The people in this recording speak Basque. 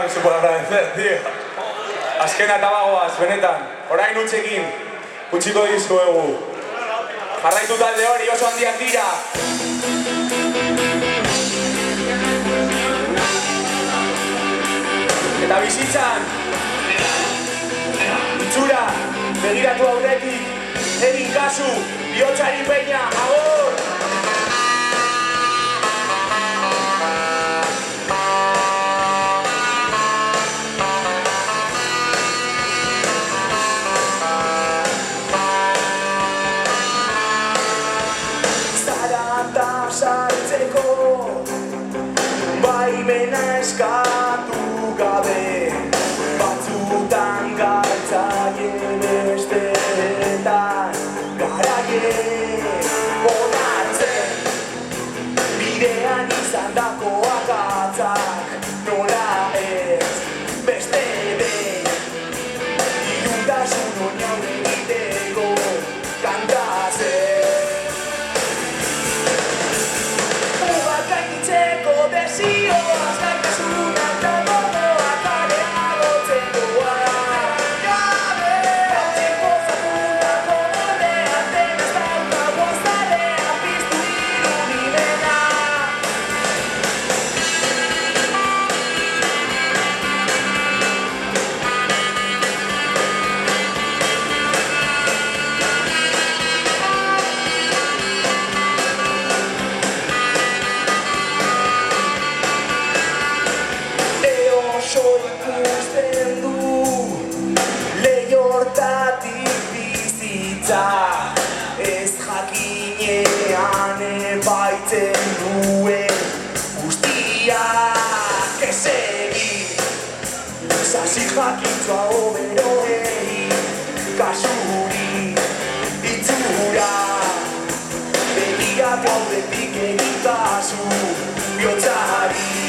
no se puede agradecer, tío. Azkena eta bagoaz, benetan. Orain utxekin, utziko dizuegu. Jarraitu talde hori oso handiak dira. Eta bizitzan, itxura, begiratu aurretik, egin kasu, bihotzari peina, agur! Sartzeko baimena eskatu gabe, batzutan galtzaile besteetan garaie onartzen, bidean izandako akatzak nola ez beste behin, iluntasun oinor egiteko kantatzen. Desioaz gaitasunak eta gogoak areagotzen doa. Gautzik pozatutako moldean denez daukagu azalean piztu irudimena. Ikusten du lehortatik bizitza, ez jakinean epaitzen duen guztiak ez egin. Sasi jakintzoa obero egin, kasuri itzura, begiratu aurretik egin kasu, bihotzari